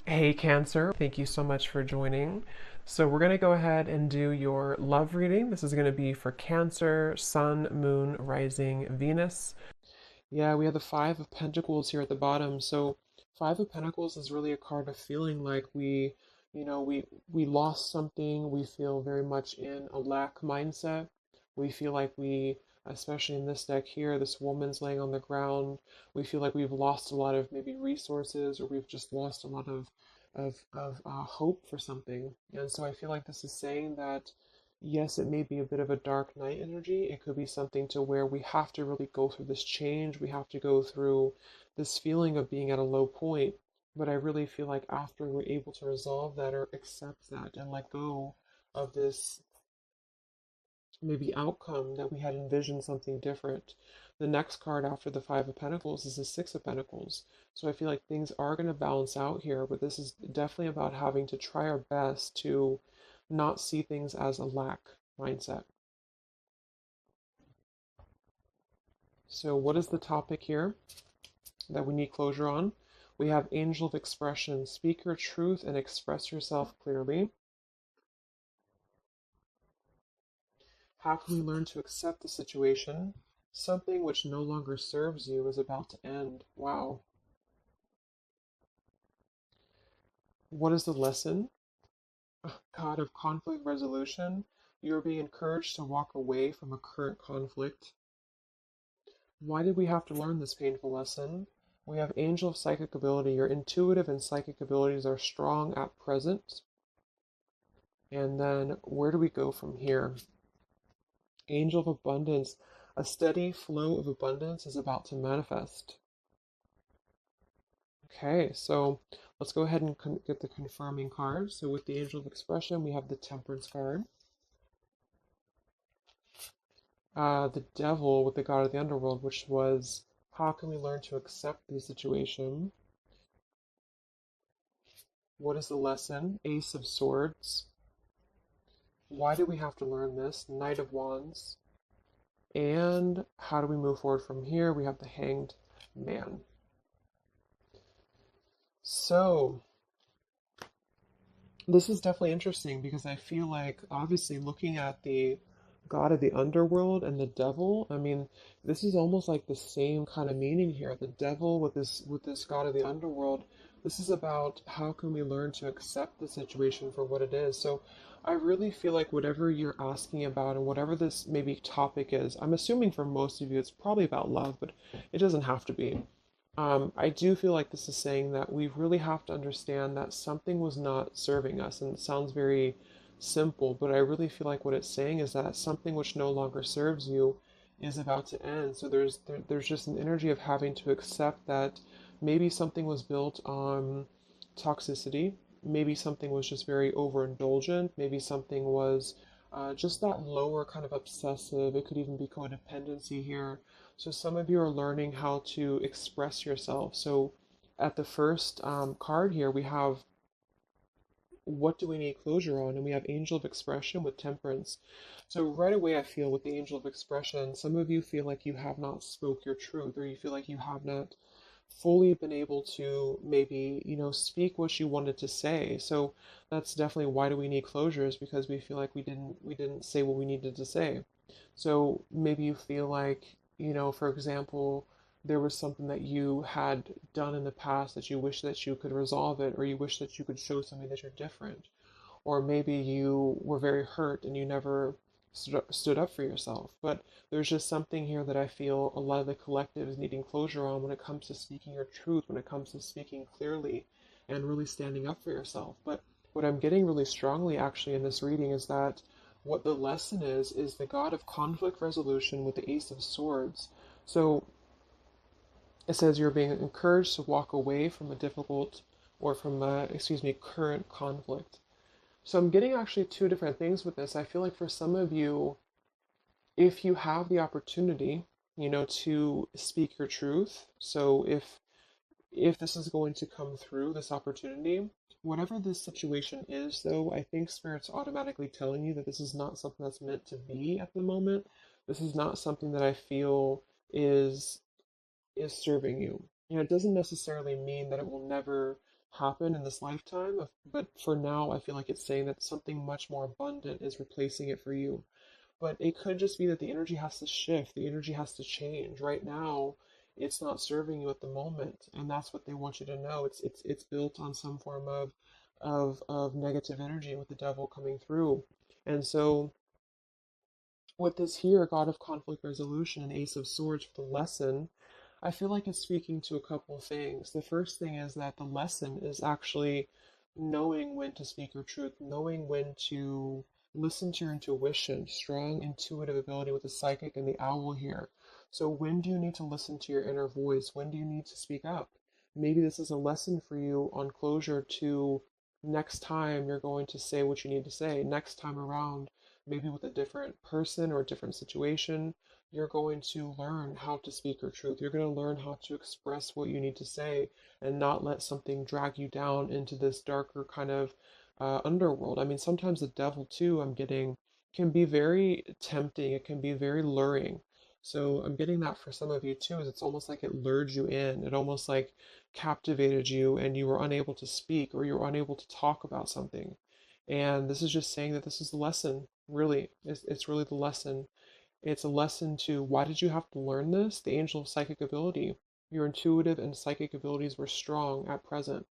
Hey Cancer, thank you so much for joining. So we're going to go ahead and do your love reading. This is going to be for Cancer, Sun, Moon, Rising, Venus. Yeah, we have the Five of Pentacles here at the bottom. So Five of Pentacles is really a card of feeling like we lost something. We feel very much in a lack mindset. We feel like especially in this deck here, this woman's laying on the ground. We feel like we've lost a lot of maybe resources, or we've just lost a lot of hope for something. And so I feel like this is saying that yes, it may be a bit of a dark night energy. It could be something to where we have to really go through this change. We have to go through this feeling of being at a low point. But I really feel like after we're able to resolve that or accept that and let go of this maybe outcome that we had envisioned something different. The next card after the Five of Pentacles is the Six of Pentacles. So I feel like things are going to balance out here, but this is definitely about having to try our best to not see things as a lack mindset. So, what is the topic here that we need closure on? We have Angel of Expression. Speak your truth and express yourself clearly. How can we learn to accept the situation? Something which no longer serves you is about to end. Wow. What is the lesson? God of conflict resolution. You are being encouraged to walk away from a current conflict. Why did we have to learn this painful lesson? We have Angel of Psychic Ability. Your intuitive and psychic abilities are strong at present. And then where do we go from here? Angel of Abundance. A steady flow of abundance is about to manifest. Okay, so let's go ahead and get the confirming card. So with the Angel of Expression, we have the Temperance card. The Devil with the God of the Underworld, which was how can we learn to accept the situation? What is the lesson? Ace of Swords. Why do we have to learn this? Knight of Wands. And how do we move forward from here? We have the Hanged Man. So this is definitely interesting because I feel like obviously looking at the God of the underworld and the devil, I mean, this is almost like the same kind of meaning here. The devil with this God of the underworld, this is about how can we learn to accept the situation for what it is. So I really feel like whatever you're asking about and whatever this maybe topic is, I'm assuming for most of you it's probably about love, but it doesn't have to be. I do feel like this is saying that we really have to understand that something was not serving us. And it sounds very simple, but I really feel like what it's saying is that something which no longer serves you is about to end. So there's just an energy of having to accept that maybe something was built on toxicity. Maybe something was just very overindulgent. Maybe something was just that lower kind of obsessive. It could even be codependency here. So some of you are learning how to express yourself. So at the first card here, we have what do we need closure on? And we have Angel of Expression with Temperance. So right away, I feel with the Angel of Expression, some of you feel like you have not spoke your truth, or you feel like you have not fully been able to maybe, speak what you wanted to say. So that's definitely why do we need closure is because we feel like we didn't say what we needed to say. So maybe you feel like, for example, there was something that you had done in the past that you wish that you could resolve it, or you wish that you could show somebody that you're different. Or maybe you were very hurt and you never stood up for yourself. But there's just something here that I feel a lot of the collective is needing closure on when it comes to speaking your truth, when it comes to speaking clearly and really standing up for yourself. But what I'm getting really strongly actually in this reading is that what the lesson is the God of conflict resolution with the Ace of Swords. So it says you're being encouraged to walk away from a difficult or from current conflict. So I'm getting actually two different things with this. I feel like for some of you, if you have the opportunity, to speak your truth, so if this is going to come through, this opportunity, whatever this situation is, though, I think Spirit's automatically telling you that this is not something that's meant to be at the moment. This is not something that I feel is serving you. It doesn't necessarily mean that it will never happen in this lifetime. But for now, I feel like it's saying that something much more abundant is replacing it for you. But it could just be that the energy has to shift, the energy has to change. Right now, it's not serving you at the moment, and that's what they want you to know. It's built on some form of negative energy with the devil coming through. And so with this here, God of Conflict Resolution and Ace of Swords for the lesson, I feel like it's speaking to a couple of things. The first thing is that the lesson is actually knowing when to speak your truth, knowing when to listen to your intuition, strong intuitive ability with the psychic and the owl here. So, when do you need to listen to your inner voice? When do you need to speak up? Maybe this is a lesson for you on closure to next time you're going to say what you need to say. Next time around, maybe with a different person or a different situation, you're going to learn how to speak your truth. You're going to learn how to express what you need to say and not let something drag you down into this darker kind of underworld. I mean, sometimes the devil, too, I'm getting, can be very tempting, it can be very luring. So I'm getting that for some of you too, is it's almost like it lured you in. It almost like captivated you and you were unable to speak or you were unable to talk about something. And this is just saying that this is the lesson, really. It's really the lesson. It's a lesson to why did you have to learn this? The angel of psychic ability. Your intuitive and psychic abilities were strong at present.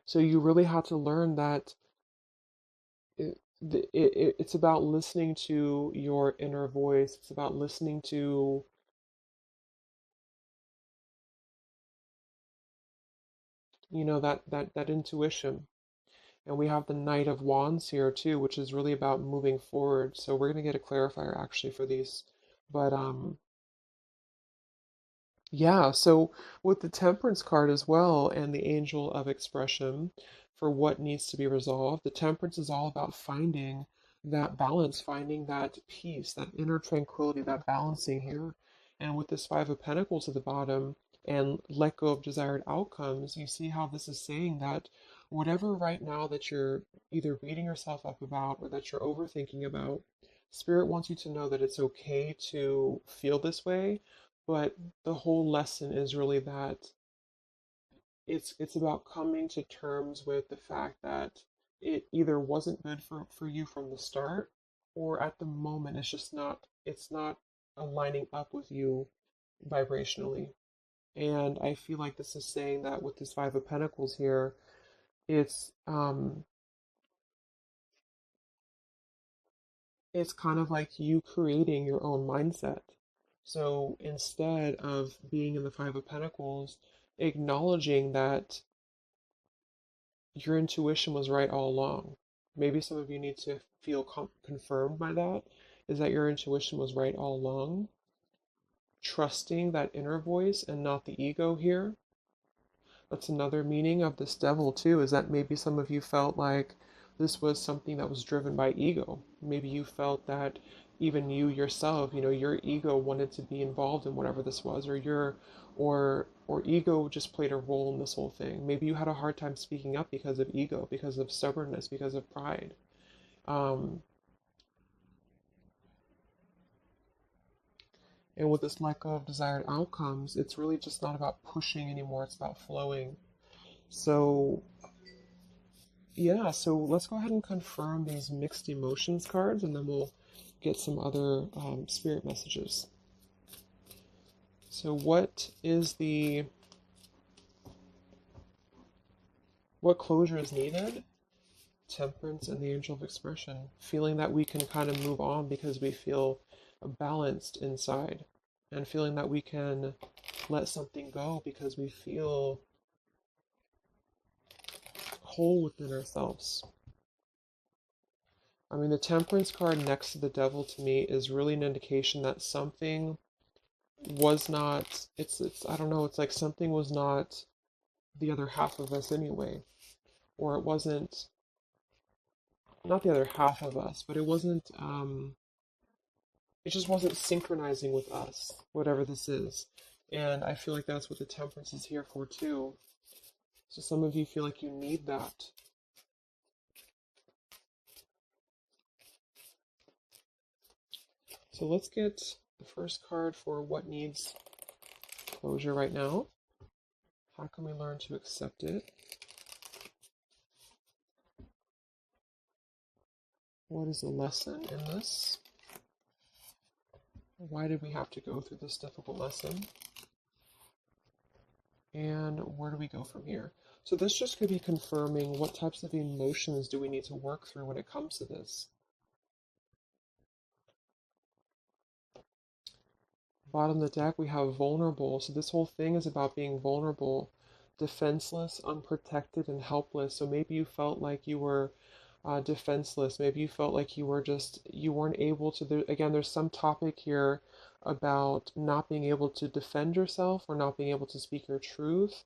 So you really had to learn that it's about listening to your inner voice. It's about listening to, that intuition. And we have the Knight of Wands here too, which is really about moving forward. So we're going to get a clarifier actually for these. But yeah, so with the Temperance card as well and the Angel of Expression for what needs to be resolved, the Temperance is all about finding that balance, finding that peace, that inner tranquility, that balancing here. And with this Five of Pentacles at the bottom and let go of desired outcomes, you see how this is saying that whatever right now that you're either beating yourself up about or that you're overthinking about, Spirit wants you to know that it's okay to feel this way, but the whole lesson is really that it's about coming to terms with the fact that it either wasn't good for you from the start, or at the moment it's not aligning up with you vibrationally. And I feel like this is saying that with this Five of Pentacles here, it's um it's kind of like you creating your own mindset. So instead of being in the Five of Pentacles, acknowledging that your intuition was right all along. Maybe some of you need to feel confirmed by that, is that your intuition was right all along. Trusting that inner voice and not the ego here. That's another meaning of this devil too, is that maybe some of you felt like this was something that was driven by ego. Maybe you felt that even you yourself, your ego wanted to be involved in whatever this was, or ego just played a role in this whole thing. Maybe you had a hard time speaking up because of ego, because of stubbornness, because of pride. Um, and with this lack of desired outcomes, it's really just not about pushing anymore, it's about flowing. So yeah, so let's go ahead and confirm these mixed emotions cards and then we'll get some other spirit messages. So what closure is needed? Temperance and the Angel of Expression. Feeling that we can kind of move on because we feel balanced inside. And feeling that we can let something go because we feel whole within ourselves. I mean, the Temperance card next to the Devil to me is really an indication that something was not, it's I don't know, it's like something was not the other half of us anyway, or it wasn't, not the other half of us, but it just wasn't synchronizing with us, whatever this is. And I feel like that's what the Temperance is here for too. So some of you feel like you need that. So let's get the first card for what needs closure right now. How can we learn to accept it? What is the lesson in this? Why did we have to go through this difficult lesson? And where do we go from here? So this just could be confirming what types of emotions do we need to work through when it comes to this. Bottom of the deck, we have vulnerable. So this whole thing is about being vulnerable, defenseless, unprotected, and helpless. So maybe you felt like you were defenseless. Maybe you felt like you were just, you weren't able to. Again, there's some topic here about not being able to defend yourself or not being able to speak your truth.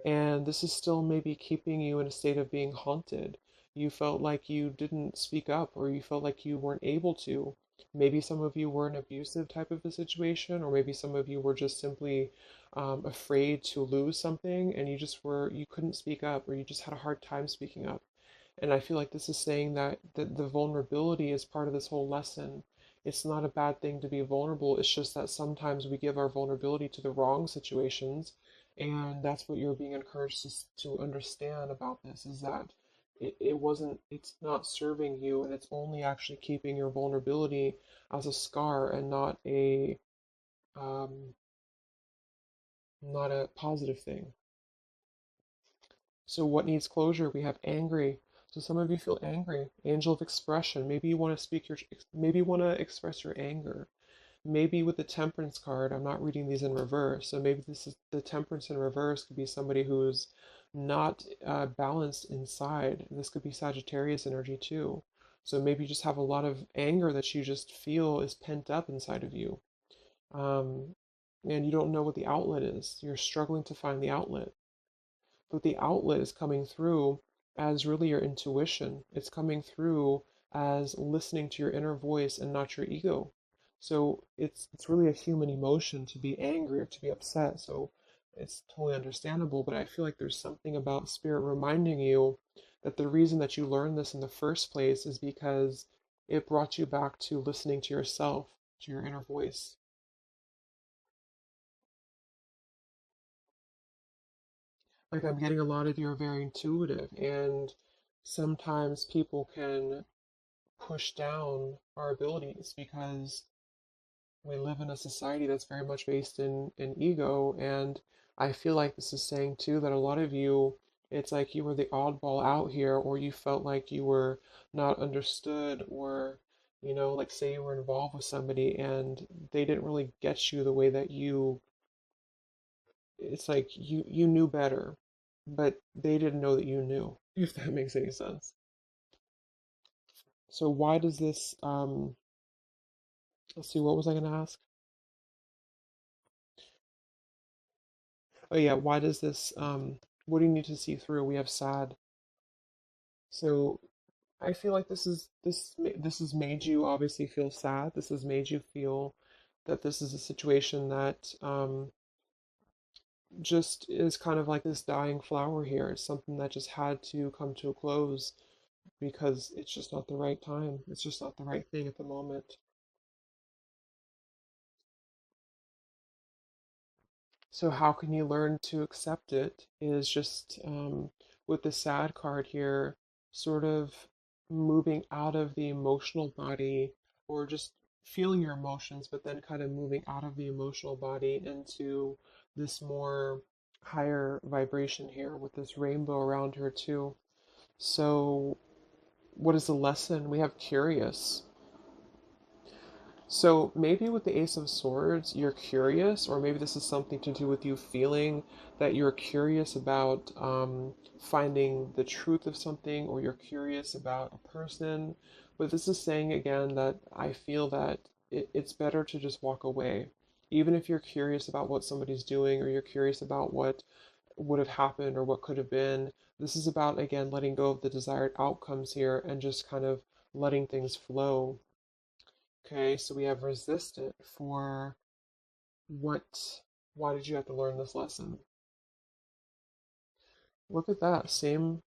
And this is still maybe keeping you in a state of being haunted. You felt like you didn't speak up or you felt like you weren't able to. Maybe some of you were an abusive type of a situation, or maybe some of you were just simply afraid to lose something and you just were, you couldn't speak up or you just had a hard time speaking up. And I feel like this is saying that the vulnerability is part of this whole lesson. It's not a bad thing to be vulnerable. It's just that sometimes we give our vulnerability to the wrong situations. And that's what you're being encouraged to understand about this is that it's not serving you and it's only actually keeping your vulnerability as a scar and um, not a positive thing. So what needs closure? We have angry. So some of you feel angry. Angel of expression. Maybe you want to maybe you want to express your anger. Maybe with the temperance card, I'm not reading these in reverse. So maybe this is the temperance in reverse could be somebody who's not balanced inside. This could be Sagittarius energy too. So maybe you just have a lot of anger that you just feel is pent up inside of you. Um, and you don't know what the outlet is. You're struggling to find the outlet, but the outlet is coming through as really your intuition. It's coming through as listening to your inner voice and not your ego. So it's really a human emotion to be angry or to be upset. So it's totally understandable, but I feel like there's something about spirit reminding you that the reason that you learned this in the first place is because it brought you back to listening to yourself, to your inner voice. Like I'm getting a lot of you are very intuitive, and sometimes people can push down our abilities because we live in a society that's very much based in ego. And I feel like this is saying too that a lot of you, it's like you were the oddball out here, or you felt like you were not understood, or like say you were involved with somebody and they didn't really get you the way that you, it's like you knew better, but they didn't know that you knew, if that makes any sense. So why does this let's see, what was I going to ask? Oh yeah, why does this what do you need to see through? We have sad. So I feel like this has made you obviously feel sad. This has made you feel that this is a situation that just is kind of like this dying flower here. It's something that just had to come to a close because it's just not the right time. It's just not the right thing at the moment. So how can you learn to accept it is just with the sad card here, sort of moving out of the emotional body or just feeling your emotions, but then kind of moving out of the emotional body into this more higher vibration here with this rainbow around her too. So what is the lesson? We have curious. So maybe with the Ace of Swords, you're curious, or maybe this is something to do with you feeling that you're curious about finding the truth of something, or you're curious about a person. But this is saying again that I feel that it's better to just walk away. Even if you're curious about what somebody's doing, or you're curious about what would have happened or what could have been, this is about, again, letting go of the desired outcomes here and just kind of letting things flow. Okay, so we have resistant for what, why did you have to learn this lesson? Look at that, same,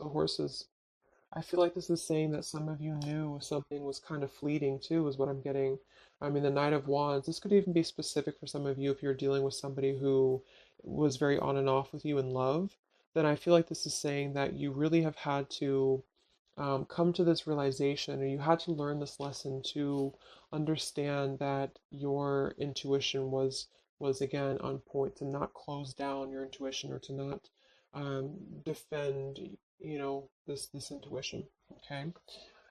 the horses. I feel like this is saying that some of you knew something was kind of fleeting too, is what I'm getting. I mean, the Knight of Wands, this could even be specific for some of you if you're dealing with somebody who was very on and off with you in love. Then I feel like this is saying that you really have had to come to this realization, or you had to learn this lesson to understand that your intuition was again on point, to not close down your intuition or to not defend, this intuition. Okay,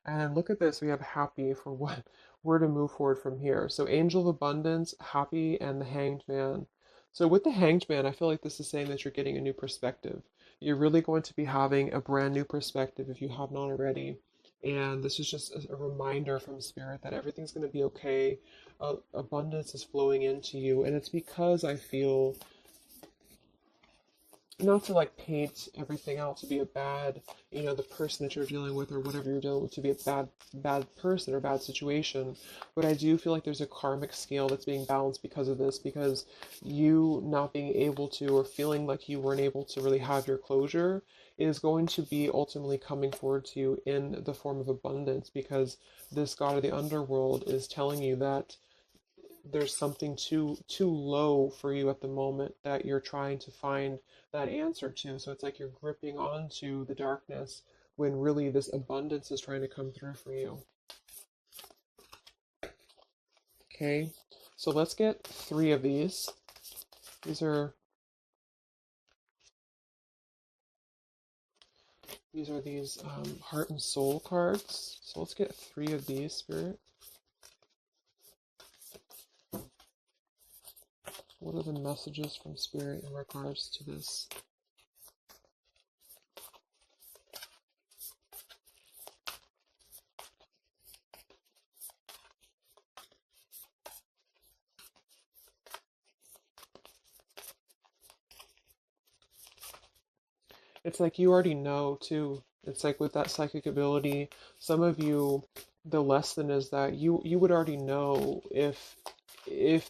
and then look at this. We have happy for what where to move forward from here. So angel of abundance, happy, and the hanged man. So with the hanged man, I feel like this is saying that you're getting a new perspective. You're really going to be having a brand new perspective if you have not already. And this is just a reminder from spirit that everything's going to be okay. Abundance is flowing into you. And it's because I feel, not to like paint everything out to be a bad, the person that you're dealing with or whatever you're dealing with to be a bad person or bad situation, but I do feel like there's a karmic scale that's being balanced because of this, because you not being able to, or feeling like you weren't able to really have your closure, is going to be ultimately coming forward to you in the form of abundance, because this god of the underworld is telling you that there's something too low for you at the moment that you're trying to find that answer to. So it's like you're gripping onto the darkness when really this abundance is trying to come through for you. Okay, so let's get three of these. These are heart and soul cards. So let's get three of these, Spirit. What are the messages from Spirit in regards to this? It's like you already know too. It's like with that psychic ability, some of you, the lesson is that you would already know if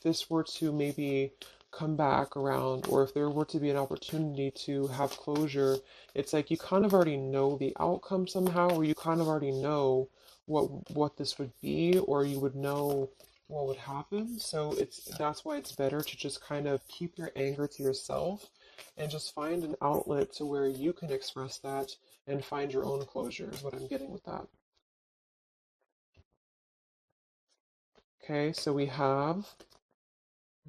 this were to maybe come back around, or if there were to be an opportunity to have closure. It's like you kind of already know the outcome somehow, or you kind of already know what this would be, or you would know what would happen. So that's why it's better to just kind of keep your anger to yourself and just find an outlet to where you can express that and find your own closure, is what I'm getting with that. Okay, so we have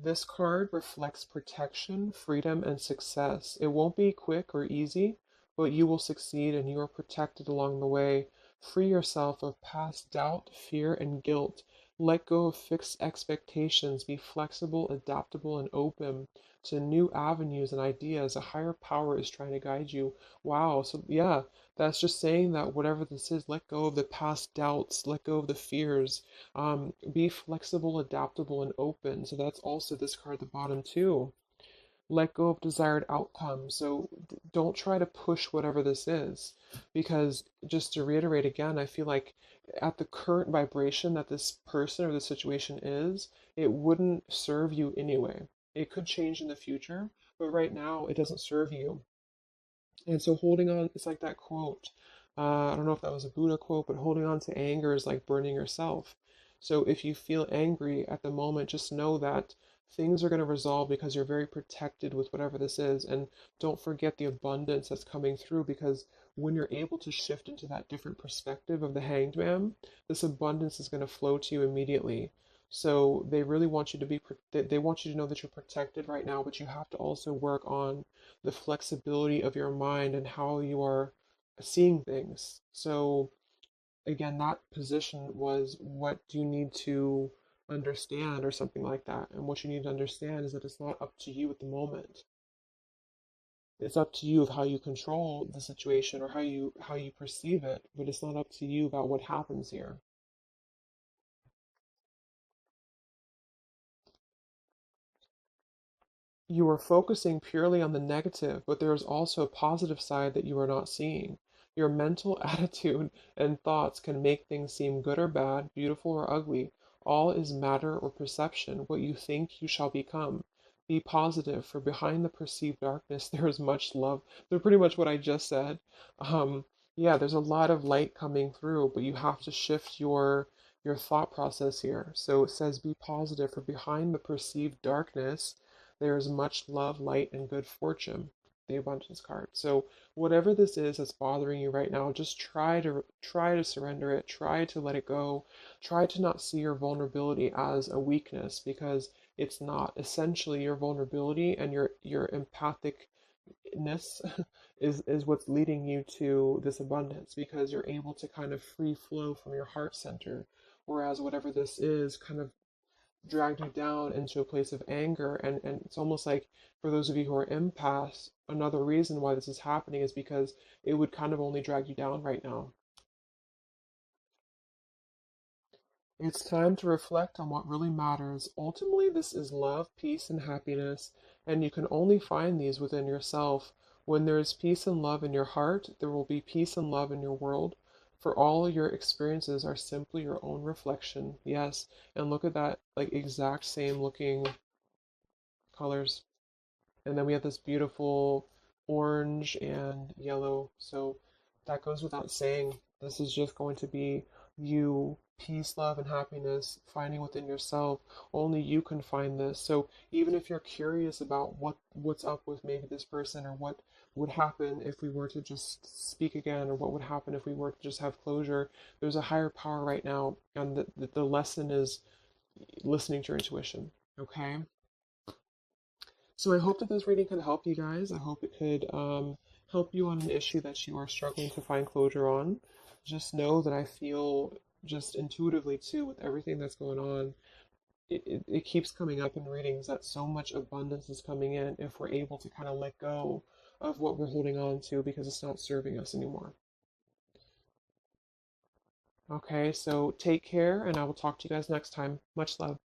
this card reflects protection, freedom, and success. It won't be quick or easy, but you will succeed and you are protected along the way. Free yourself of past doubt, fear, and guilt. Let go of fixed expectations. Be flexible, adaptable, and open to new avenues and ideas. A higher power is trying to guide you. Wow. So, yeah, that's just saying that whatever this is, let go of the past doubts, let go of the fears, be flexible, adaptable, and open. So that's also this card at the bottom too. Let go of desired outcomes. So don't try to push whatever this is, because just to reiterate again, I feel like at the current vibration that this person or the situation is, it wouldn't serve you anyway. It could change in the future, but right now it doesn't serve you. And so holding on, it's like that quote. I don't know if that was a Buddha quote, but holding on to anger is like burning yourself. So if you feel angry at the moment, just know that things are going to resolve because you're very protected with whatever this is. And don't forget the abundance that's coming through, because when you're able to shift into that different perspective of the hanged man, this abundance is going to flow to you immediately. So they really want you to be, they want you to know that you're protected right now, but you have to also work on the flexibility of your mind and how you are seeing things. So again, that position was, what do you need to understand, or something like that. And what you need to understand is that it's not up to you at the moment. It's up to you of how you control the situation, or how you perceive it, but it's not up to you about what happens here. You are focusing purely on the negative, but there is also a positive side that you are not seeing. Your mental attitude and thoughts can make things seem good or bad, beautiful or ugly. All is matter or perception. What you think, you shall become. Be positive, for behind the perceived darkness there is much love. They're pretty much what I just said. Um, Yeah, there's a lot of light coming through, but you have to shift your thought process here. So it says be positive, for behind the perceived darkness, there is much love, light, and good fortune. The abundance card. So whatever this is that's bothering you right now, just try to surrender it, try to let it go, try to not see your vulnerability as a weakness because it's not. Essentially, your vulnerability and your empathicness is what's leading you to this abundance because you're able to kind of free flow from your heart center. Whereas whatever this is kind of dragged you down into a place of anger. And it's almost like for those of you who are empaths, another reason why this is happening is because it would kind of only drag you down right now. It's time to reflect on what really matters. Ultimately, this is love, peace, and happiness, and you can only find these within yourself. When there is peace and love in your heart, there will be peace and love in your world. For all your experiences are simply your own reflection. Yes, and look at that, like exact same looking colors. And then we have this beautiful orange and yellow. So that goes without saying. This is just going to be you, peace, love, and happiness, finding within yourself. Only you can find this. So even if you're curious about what's up with maybe this person or what would happen if we were to just speak again or what would happen if we were to just have closure, there's a higher power right now. And the lesson is listening to your intuition. Okay? So I hope that this reading could help you guys. I hope it could help you on an issue that you are struggling to find closure on. Just know that I feel just intuitively too with everything that's going on. It keeps coming up in readings that so much abundance is coming in if we're able to kind of let go of what we're holding on to because it's not serving us anymore. Okay, so take care and I will talk to you guys next time. Much love.